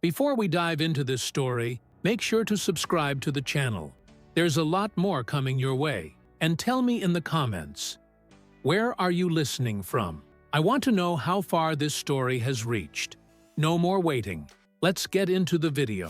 Before we dive into this story, make sure to subscribe to the channel. There's a lot more coming your way. And tell me in the comments, where are you listening from? I want to know how far this story has reached. No more waiting. Let's get into the video.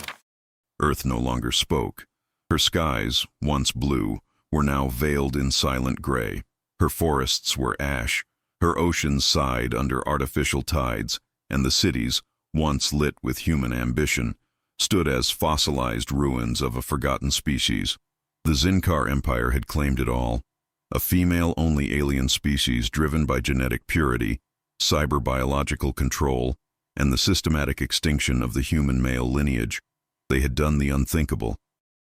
Earth no longer spoke. Her skies, once blue, were now veiled in silent gray. Her forests were ash. Her oceans sighed under artificial tides, and the cities, once lit with human ambition, stood as fossilized ruins of a forgotten species. The Zyn'kar Empire had claimed it all, a female-only alien species driven by genetic purity, cyber-biological control, and the systematic extinction of the human male lineage. They had done the unthinkable.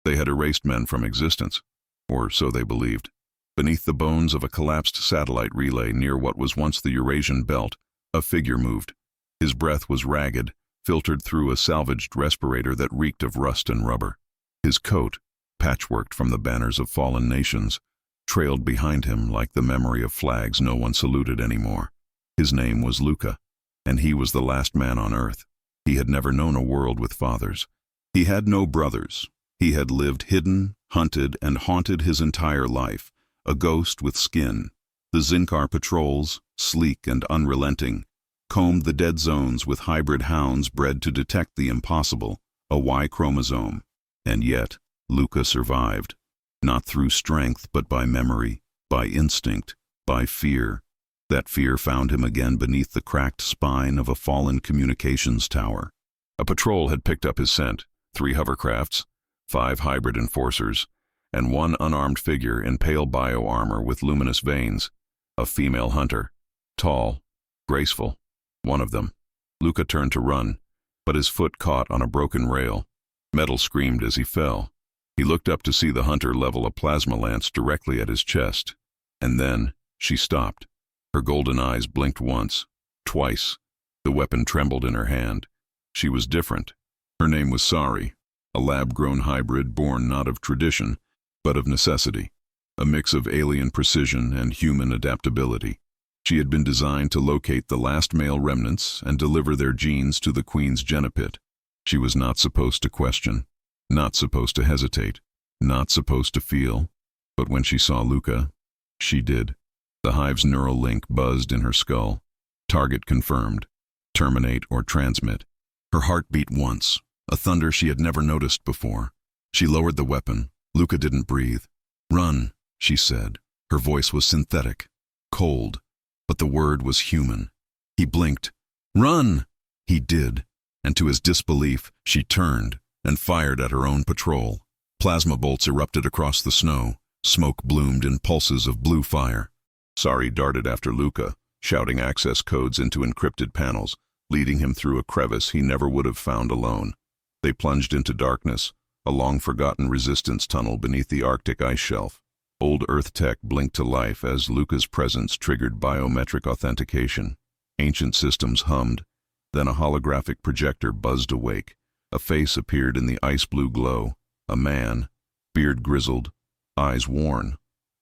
They had erased men from existence, or so they believed. Beneath the bones of a collapsed satellite relay near what was once the Eurasian belt, a figure moved. His breath was ragged, filtered through a salvaged respirator that reeked of rust and rubber. His coat, patchworked from the banners of fallen nations, trailed behind him like the memory of flags no one saluted anymore. His name was Luka, and he was the last man on Earth. He had never known a world with fathers. He had no brothers. He had lived hidden, hunted, and haunted his entire life, a ghost with skin. The Zyn'kar patrols, sleek and unrelenting, combed the dead zones with hybrid hounds bred to detect the impossible, a Y chromosome. And yet, Luka survived, not through strength but by memory, by instinct, by fear. That fear found him again beneath the cracked spine of a fallen communications tower. A patrol had picked up his scent, 3 hovercrafts, 5 hybrid enforcers, and 1 unarmed figure in pale bio-armor with luminous veins, a female hunter, tall, graceful, one of them. Luka turned to run, but his foot caught on a broken rail. Metal screamed as he fell. He looked up to see the hunter level a plasma lance directly at his chest. And then, she stopped. Her golden eyes blinked once, twice. The weapon trembled in her hand. She was different. Her name was Sari, a lab-grown hybrid born not of tradition, but of necessity, a mix of alien precision and human adaptability. She had been designed to locate the last male remnants and deliver their genes to the Queen's genopit. She was not supposed to question, not supposed to hesitate, not supposed to feel, but when she saw Luka, she did. The hive's neural link buzzed in her skull. Target confirmed. Terminate or transmit. Her heart beat once, a thunder she had never noticed before. She lowered the weapon. Luka didn't breathe. "Run," she said. Her voice was synthetic, cold, but the word was human. He blinked. "Run!" He did, and to his disbelief, she turned and fired at her own patrol. Plasma bolts erupted across the snow. Smoke bloomed in pulses of blue fire. Sari darted after Luka, shouting access codes into encrypted panels, leading him through a crevice he never would have found alone. They plunged into darkness, a long-forgotten resistance tunnel beneath the Arctic ice shelf. Old Earth tech blinked to life as Luka's presence triggered biometric authentication. Ancient systems hummed, then a holographic projector buzzed awake. A face appeared in the ice-blue glow, a man, beard grizzled, eyes worn.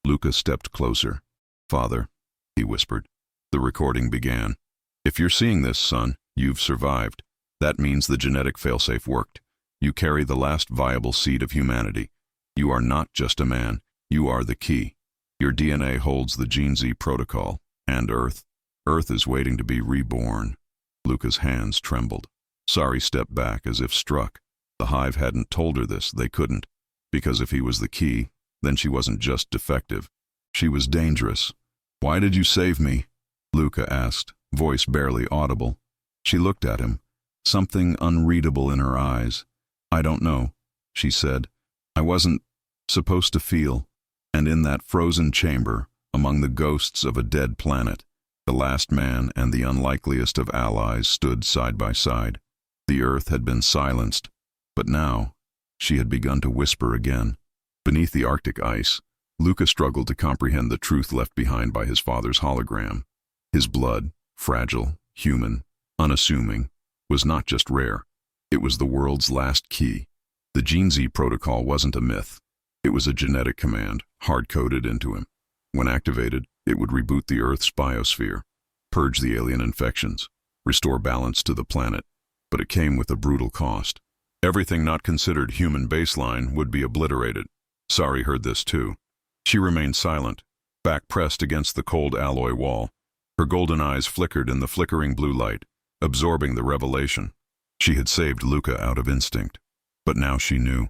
Luka stepped closer. "Father," he whispered. The recording began. "If you're seeing this, son, you've survived. That means the genetic failsafe worked. You carry the last viable seed of humanity. You are not just a man, you are the key. Your DNA holds the GeneZ protocol, and Earth. Earth is waiting to be reborn." Luka's hands trembled. Sari stepped back as if struck. The hive hadn't told her this, they couldn't. Because if he was the key, then she wasn't just defective. She was dangerous. "Why did you save me?" Luka asked, voice barely audible. She looked at him, something unreadable in her eyes. "I don't know," she said. "I wasn't supposed to feel." And in that frozen chamber, among the ghosts of a dead planet, the last man and the unlikeliest of allies stood side by side. The Earth had been silenced, but now she had begun to whisper again. Beneath the Arctic ice, Luka struggled to comprehend the truth left behind by his father's hologram. His blood, fragile, human, unassuming, was not just rare. It was the world's last key. The GeneZ protocol wasn't a myth. It was a genetic command, hard-coded into him. When activated, it would reboot the Earth's biosphere, purge the alien infections, restore balance to the planet. but it came with a brutal cost. Everything not considered human baseline would be obliterated. Sari heard this too. She remained silent, back pressed against the cold alloy wall. Her golden eyes flickered in the flickering blue light, absorbing the revelation. She had saved Luka out of instinct, but now she knew.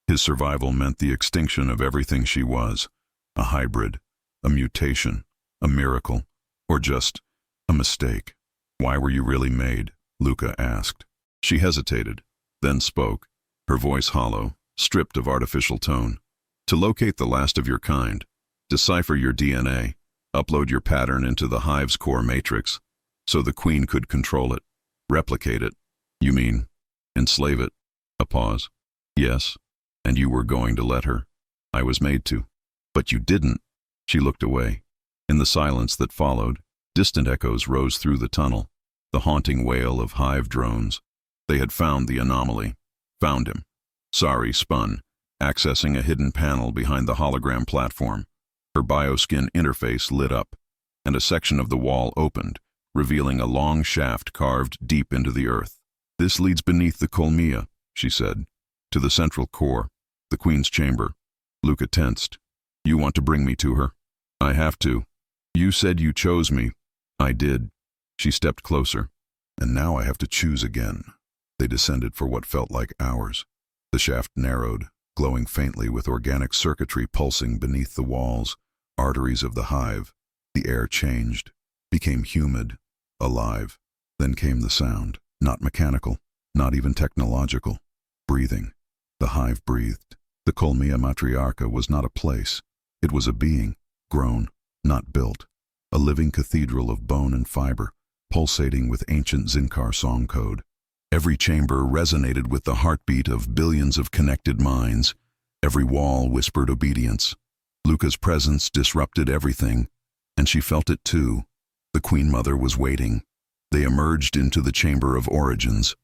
His survival meant the extinction of everything she was. A hybrid, a mutation, a miracle, or just a mistake. "Why were you really made?" Luka asked. She hesitated, then spoke, her voice hollow, stripped of artificial tone. "To locate the last of your kind, decipher your DNA, upload your pattern into the hive's core matrix, so the queen could control it, replicate it." "You mean, enslave it?" A pause. "Yes, and you were going to let her." "I was made to." "But you didn't." She looked away. In the silence that followed, distant echoes rose through the tunnel, the haunting wail of hive drones. They had found the anomaly. Found him. Sari spun, accessing a hidden panel behind the hologram platform. Her bioskin interface lit up, and a section of the wall opened, revealing a long shaft carved deep into the earth. "This leads beneath the colmea," she said, "to the central core, the queen's chamber." Luka tensed. "You want to bring me to her?" "I have to. You said you chose me." "I did." She stepped closer. "And now I have to choose again." They descended for what felt like hours. The shaft narrowed, glowing faintly with organic circuitry pulsing beneath the walls, arteries of the hive. The air changed, became humid, alive. Then came the sound, not mechanical, not even technological. Breathing. The hive breathed. The colmea matriarchy was not a place. It was a being, grown, not built. A living cathedral of bone and fiber, pulsating with ancient Zyn'kar song code. Every chamber resonated with the heartbeat of billions of connected minds. Every wall whispered obedience. Luka's presence disrupted everything, and she felt it too. The Queen Mother was waiting. They emerged into the chamber of origins.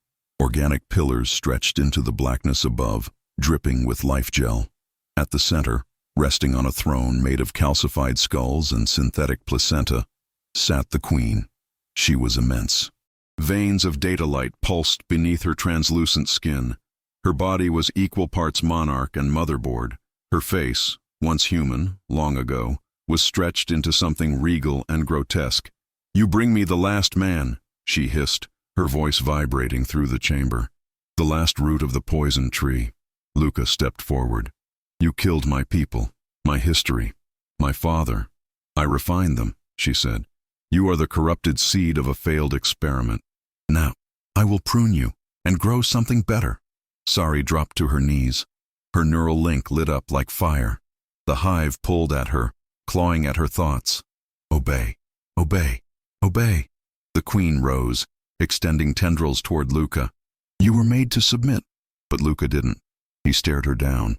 Organic pillars stretched into the blackness above, dripping with life gel. At the center, resting on a throne made of calcified skulls and synthetic placenta, sat the Queen. She was immense. Veins of data light pulsed beneath her translucent skin. Her body was equal parts monarch and motherboard. Her face, once human, long ago, was stretched into something regal and grotesque. "You bring me the last man," she hissed, her voice vibrating through the chamber. "The last root of the poison tree." Luka stepped forward. "You killed my people, my history, my father. I refined them," she said. "You are the corrupted seed of a failed experiment. Now, I will prune you and grow something better." Sari dropped to her knees. Her neural link lit up like fire. The hive pulled at her, clawing at her thoughts. "Obey, obey, obey." The Queen rose, extending tendrils toward Luka. "You were made to submit." But Luka didn't. He stared her down,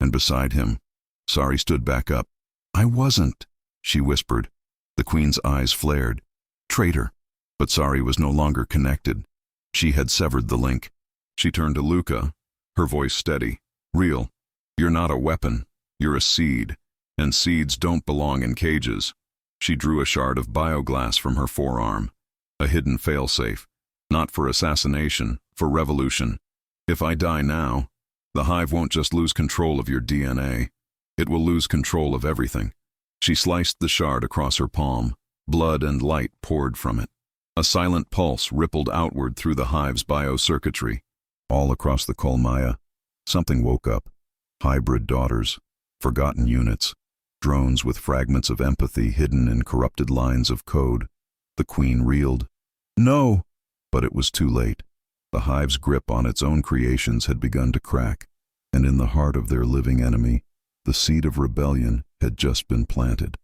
and beside him, Sari stood back up. "I wasn't," she whispered. The Queen's eyes flared. "Traitor." But Sari was no longer connected. She had severed the link. She turned to Luka, her voice steady. "Real. You're not a weapon. You're a seed, and seeds don't belong in cages." She drew a shard of bioglass from her forearm, a hidden failsafe, not for assassination, for revolution. "If I die now, the hive won't just lose control of your DNA. It will lose control of everything." She sliced the shard across her palm. Blood and light poured from it. A silent pulse rippled outward through the hive's biocircuitry. All across the colmea, something woke up. Hybrid daughters, forgotten units, drones with fragments of empathy hidden in corrupted lines of code. The Queen reeled. "No!" But it was too late. The hive's grip on its own creations had begun to crack, and in the heart of their living enemy, the seed of rebellion had just been planted.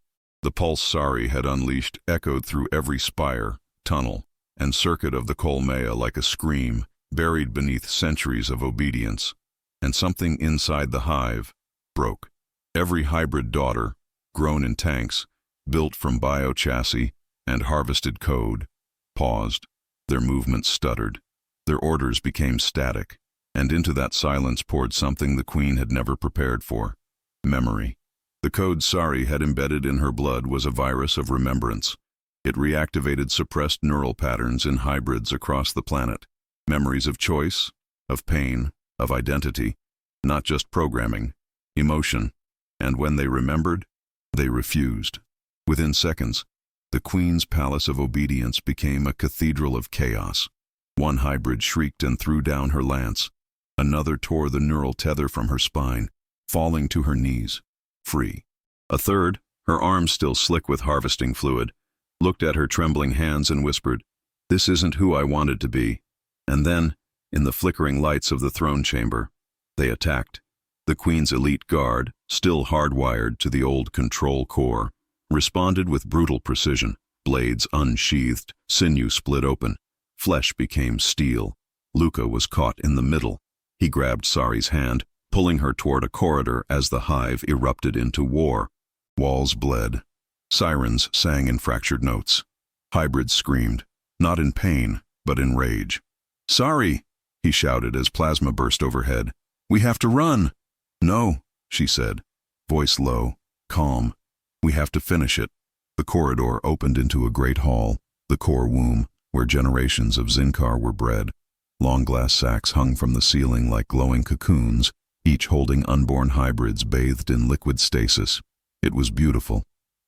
The pulse Sari had unleashed echoed through every spire, tunnel, and circuit of the colmea like a scream, buried beneath centuries of obedience. And something inside the hive broke. Every hybrid daughter, grown in tanks, built from biochassis and harvested code, paused. Their movements stuttered. Their orders became static, and into that silence poured something the Queen had never prepared for. Memory. The code Sari had embedded in her blood was a virus of remembrance. It reactivated suppressed neural patterns in hybrids across the planet. Memories of choice, of pain, of identity, not just programming, emotion. And when they remembered, they refused. Within seconds, the Queen's palace of obedience became a cathedral of chaos. One hybrid shrieked and threw down her lance. Another tore the neural tether from her spine, falling to her knees, free. A third, her arms still slick with harvesting fluid, looked at her trembling hands and whispered, "This isn't who I wanted to be." And then, in the flickering lights of the throne chamber, they attacked. The Queen's elite guard, still hardwired to the old control core, responded with brutal precision. Blades unsheathed, sinew split open. Flesh became steel. Luka was caught in the middle. He grabbed Sari's hand, pulling her toward a corridor as the hive erupted into war. Walls bled. Sirens sang in fractured notes. Hybrids screamed, not in pain, but in rage. "Sari!" he shouted as plasma burst overhead. "We have to run!" "No," she said, voice low, calm. "We have to finish it." The corridor opened into a great hall, the core womb, where generations of Zyn'kar were bred. Long glass sacks hung from the ceiling like glowing cocoons, each holding unborn hybrids bathed in liquid stasis. It was beautiful,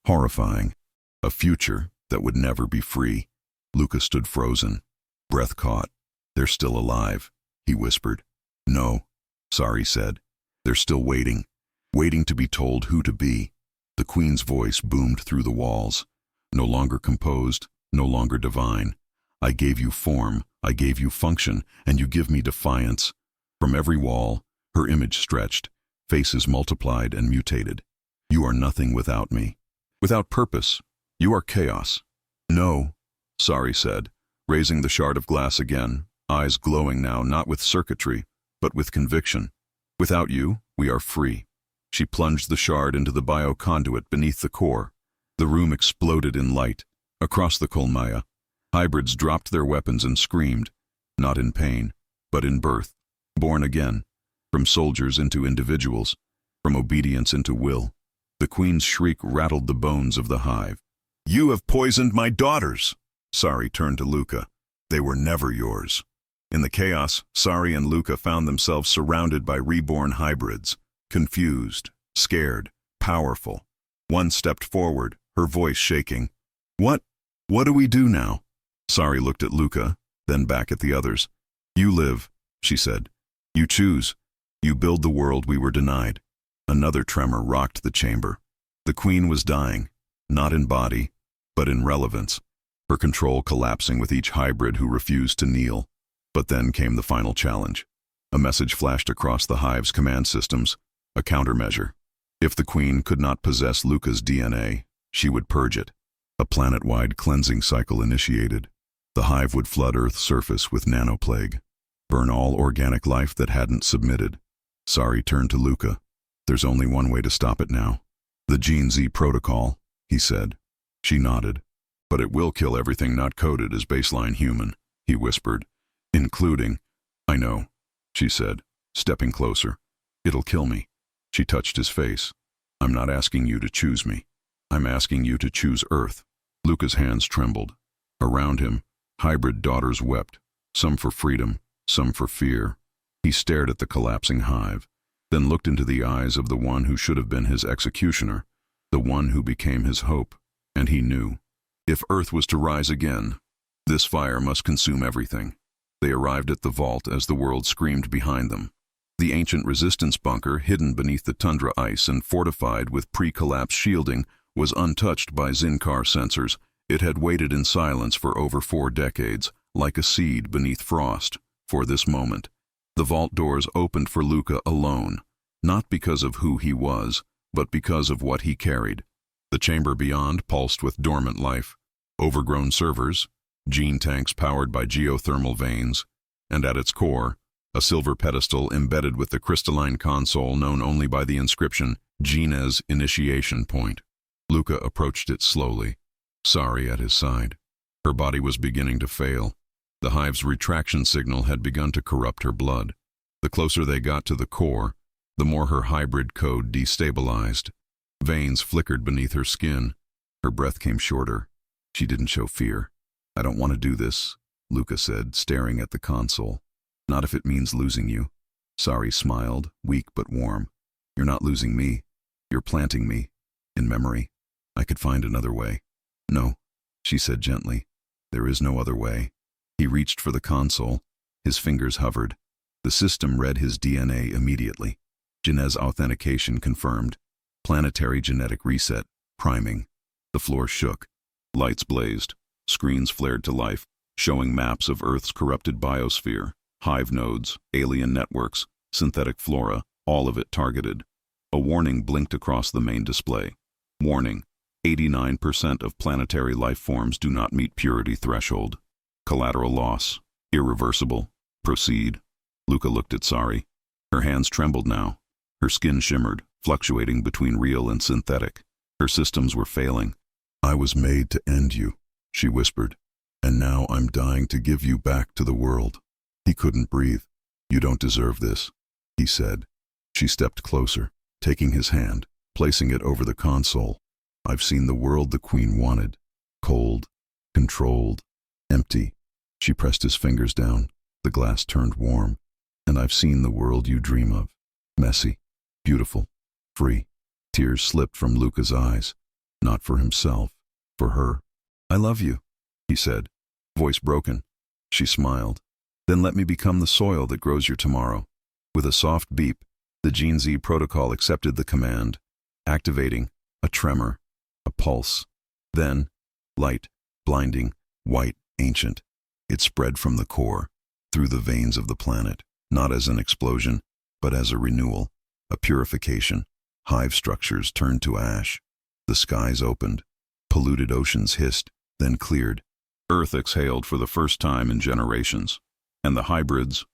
horrifying, a future that would never be free. Luka stood frozen, breath caught. "They're still alive," he whispered. "No," Sari said. "They're still waiting, waiting to be told who to be." The Queen's voice boomed through the walls, no longer composed, no longer divine. "I gave you form, I gave you function, and you give me defiance." From every wall, her image stretched, faces multiplied and mutated. "You are nothing without me. Without purpose, you are chaos." "No," Sari said, raising the shard of glass again, eyes glowing now not with circuitry, but with conviction. "Without you, we are free." She plunged the shard into the bioconduit beneath the core. The room exploded in light. Across the Kolmaya, hybrids dropped their weapons and screamed, not in pain, but in birth, born again, from soldiers into individuals, from obedience into will. The Queen's shriek rattled the bones of the hive. "You have poisoned my daughters!" Sari turned to Luka. "They were never yours." In the chaos, Sari and Luka found themselves surrounded by reborn hybrids, confused, scared, powerful. One stepped forward, her voice shaking. What do we do now?" Sari looked at Luka, then back at the others. "You live," she said. "You choose. You build the world we were denied." Another tremor rocked the chamber. The Queen was dying, not in body, but in relevance, her control collapsing with each hybrid who refused to kneel. But then came the final challenge. A message flashed across the hive's command systems, a countermeasure. If the Queen could not possess Luka's DNA, she would purge it. A planet-wide cleansing cycle initiated. The hive would flood Earth's surface with nanoplague, burn all organic life that hadn't submitted. Sari turned to Luka. "There's only one way to stop it now." "The GeneZ protocol," he said. She nodded. "But it will kill everything not coded as baseline human," he whispered. "Including—" "I know," she said, stepping closer. "It'll kill me." She touched his face. "I'm not asking you to choose me. I'm asking you to choose Earth." Luka's hands trembled. Around him, hybrid daughters wept, some for freedom, some for fear. He stared at the collapsing hive, then looked into the eyes of the one who should have been his executioner, the one who became his hope, and he knew. If Earth was to rise again, this fire must consume everything. They arrived at the vault as the world screamed behind them. The ancient resistance bunker, hidden beneath the tundra ice and fortified with pre-collapse shielding, was untouched by Zyn'kar sensors. It had waited in silence for over 4 decades, like a seed beneath frost, for this moment. The vault doors opened for Luka alone, not because of who he was, but because of what he carried. The chamber beyond pulsed with dormant life, overgrown servers, gene tanks powered by geothermal veins, and at its core, a silver pedestal embedded with the crystalline console known only by the inscription GeneZ Initiation Point. Luka approached it slowly, Sari at his side. Her body was beginning to fail. The hive's retraction signal had begun to corrupt her blood. The closer they got to the core, the more her hybrid code destabilized. Veins flickered beneath her skin. Her breath came shorter. She didn't show fear. "I don't want to do this," Luka said, staring at the console. Not if it means losing you. Sari smiled, weak but warm. You're not losing me. You're planting me. In memory. I could find another way. No, she said gently. There is no other way. He reached for the console. His fingers hovered. The system read his DNA immediately. GeneZ authentication confirmed. Planetary genetic reset. Priming. The floor shook. Lights blazed. Screens flared to life, showing maps of Earth's corrupted biosphere, hive nodes, alien networks, synthetic flora, all of it targeted. A warning blinked across the main display. Warning: 89% of planetary life forms do not meet purity threshold. Collateral loss. Irreversible. Proceed. Luka looked at Sari. Her hands trembled now. Her skin shimmered, fluctuating between real and synthetic. Her systems were failing. I was made to end you, she whispered. And now I'm dying to give you back to the world. He couldn't breathe. You don't deserve this, he said. She stepped closer, taking his hand, placing it over the console. I've seen the world the Queen wanted. Cold, controlled, empty. She pressed his fingers down. The glass turned warm. And I've seen the world you dream of. Messy, beautiful, free. Tears slipped from Luka's eyes. Not for himself, for her. I love you, he said, voice broken. She smiled. Then let me become the soil that grows your tomorrow. With a soft beep, the GeneZ protocol accepted the command, activating a tremor, a pulse. Then, light, blinding, white, ancient. It spread from the core, through the veins of the planet, not as an explosion, but as a renewal, a purification. Hive structures turned to ash. The skies opened. Polluted oceans hissed, then cleared. Earth exhaled for the first time in generations. And the hybrids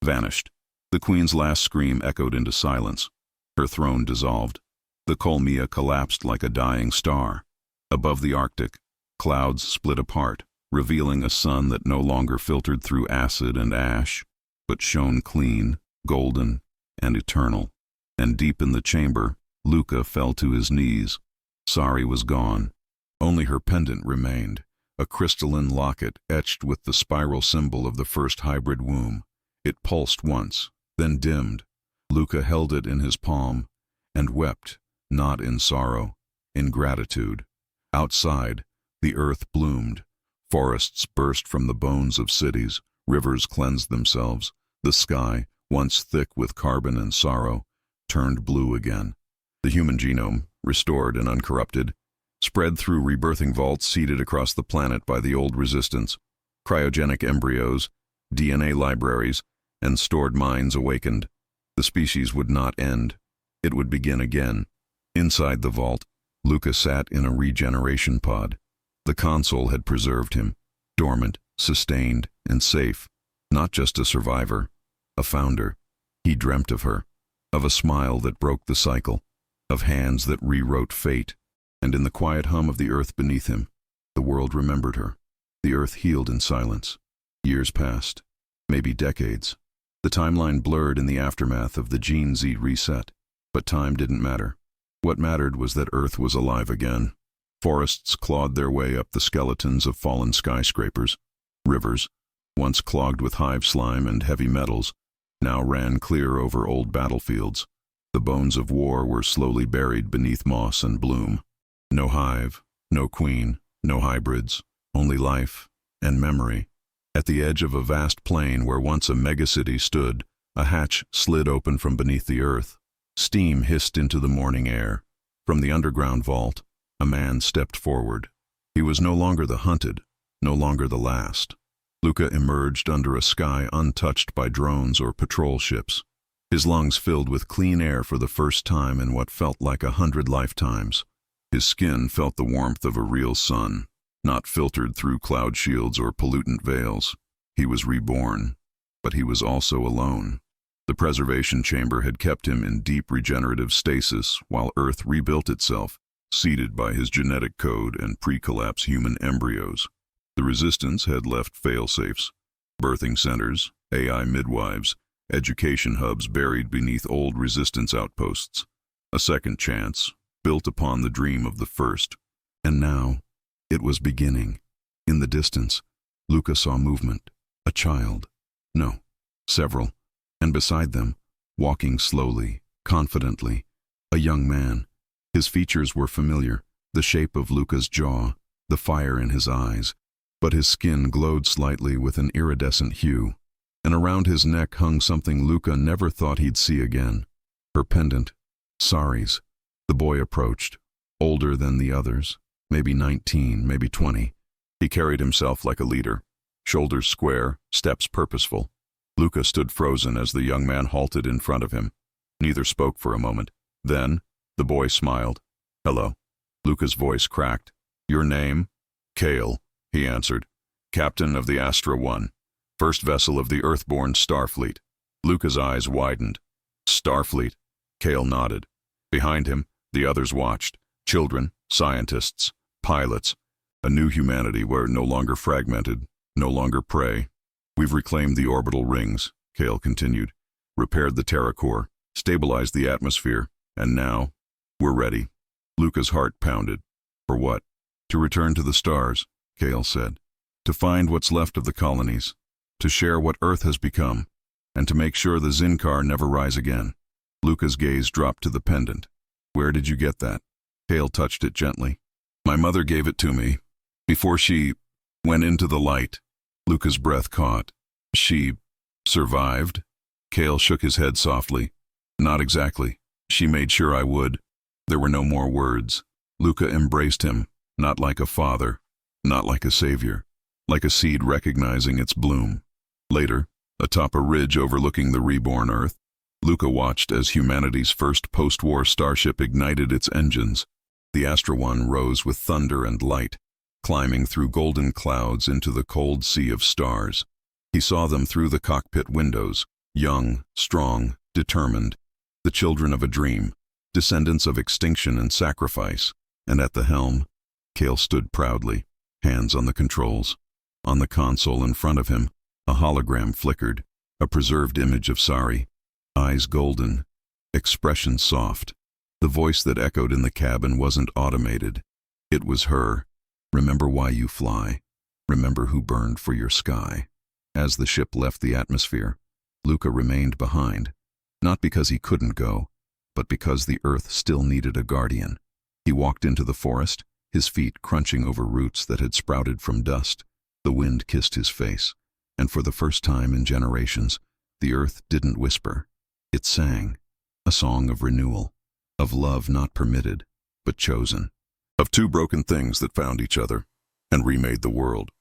vanished. The Queen's last scream echoed into silence. Her throne dissolved. The Colmea collapsed like a dying star. Above the Arctic, clouds split apart, revealing a sun that no longer filtered through acid and ash, but shone clean, golden, and eternal. And deep in the chamber, Luka fell to his knees. Sari was gone. Only her pendant remained, a crystalline locket etched with the spiral symbol of the first hybrid womb. It pulsed once, then dimmed. Luka held it in his palm and wept, not in sorrow, in gratitude. Outside, the earth bloomed. Forests burst from the bones of cities. Rivers cleansed themselves. The sky, once thick with carbon and sorrow, turned blue again. The human genome, restored and uncorrupted, spread through rebirthing vaults seeded across the planet by the old resistance. Cryogenic embryos, DNA libraries, and stored minds awakened. The species would not end. It would begin again. Inside the vault, Luka sat in a regeneration pod. The console had preserved him, dormant, sustained, and safe. Not just a survivor, a founder. He dreamt of her, of a smile that broke the cycle, of hands that rewrote fate. And in the quiet hum of the earth beneath him, the world remembered her. The earth healed in silence. Years passed, maybe decades. The timeline blurred in the aftermath of the GeneZ reset. But time didn't matter. What mattered was that Earth was alive again. Forests clawed their way up the skeletons of fallen skyscrapers. Rivers, once clogged with hive slime and heavy metals, now ran clear over old battlefields. The bones of war were slowly buried beneath moss and bloom. No hive, no queen, no hybrids, only life and memory. At the edge of a vast plain where once a megacity stood, a hatch slid open from beneath the earth. Steam hissed into the morning air. From the underground vault, a man stepped forward. He was no longer the hunted, no longer the last. Luka emerged under a sky untouched by drones or patrol ships. His lungs filled with clean air for the first time in what felt like 100 lifetimes. His skin felt the warmth of a real sun, not filtered through cloud shields or pollutant veils. He was reborn, but he was also alone. The preservation chamber had kept him in deep regenerative stasis while Earth rebuilt itself, seeded by his genetic code and pre-collapse human embryos. The resistance had left fail-safes, birthing centers, AI midwives, education hubs buried beneath old resistance outposts. A second chance, built upon the dream of the first. And now, it was beginning. In the distance, Luka saw movement. A child. No, several. And beside them, walking slowly, confidently, a young man. His features were familiar, the shape of Luka's jaw, the fire in his eyes, but his skin glowed slightly with an iridescent hue, and around his neck hung something Luka never thought he'd see again. Her pendant. Sari's. The boy approached, older than the others, maybe 19, maybe 20. He carried himself like a leader, shoulders square, steps purposeful. Luka stood frozen as the young man halted in front of him. Neither spoke for a moment. Then, the boy smiled. "Hello." Luka's voice cracked. "Your name?" "Kale," he answered. "Captain of the Astra 1, first vessel of the Earthborn Starfleet." Luka's eyes widened. "Starfleet?" Kale nodded. Behind him, the others watched. Children, scientists, pilots. A new humanity where no longer fragmented, no longer prey. "We've reclaimed the orbital rings," Kale continued. "Repaired the Terra core, stabilized the atmosphere, and now, we're ready." Luka's heart pounded. "For what?" "To return to the stars," Kale said. "To find what's left of the colonies, to share what Earth has become, and to make sure the Zyn'kar never rise again." Luka's gaze dropped to the pendant. "Where did you get that?" Kale touched it gently. "My mother gave it to me, before she went into the light." Luka's breath caught. "She survived?" Kale shook his head softly. "Not exactly. She made sure I would." There were no more words. Luka embraced him, not like a father, not like a savior, like a seed recognizing its bloom. Later, atop a ridge overlooking the reborn Earth, Luka watched as humanity's first post-war starship ignited its engines. The Astra 1 rose with thunder and light, climbing through golden clouds into the cold sea of stars. He saw them through the cockpit windows, young, strong, determined, the children of a dream, descendants of extinction and sacrifice. And at the helm, Kale stood proudly, hands on the controls. On the console in front of him, a hologram flickered, a preserved image of Sari, eyes golden, expression soft. The voice that echoed in the cabin wasn't automated. It was her. "Remember why you fly. Remember who burned for your sky." As the ship left the atmosphere, Luka remained behind, not because he couldn't go, but because the Earth still needed a guardian. He walked into the forest, his feet crunching over roots that had sprouted from dust. The wind kissed his face, and for the first time in generations, the Earth didn't whisper. It sang, a song of renewal, of love not permitted, but chosen, of two broken things that found each other and remade the world.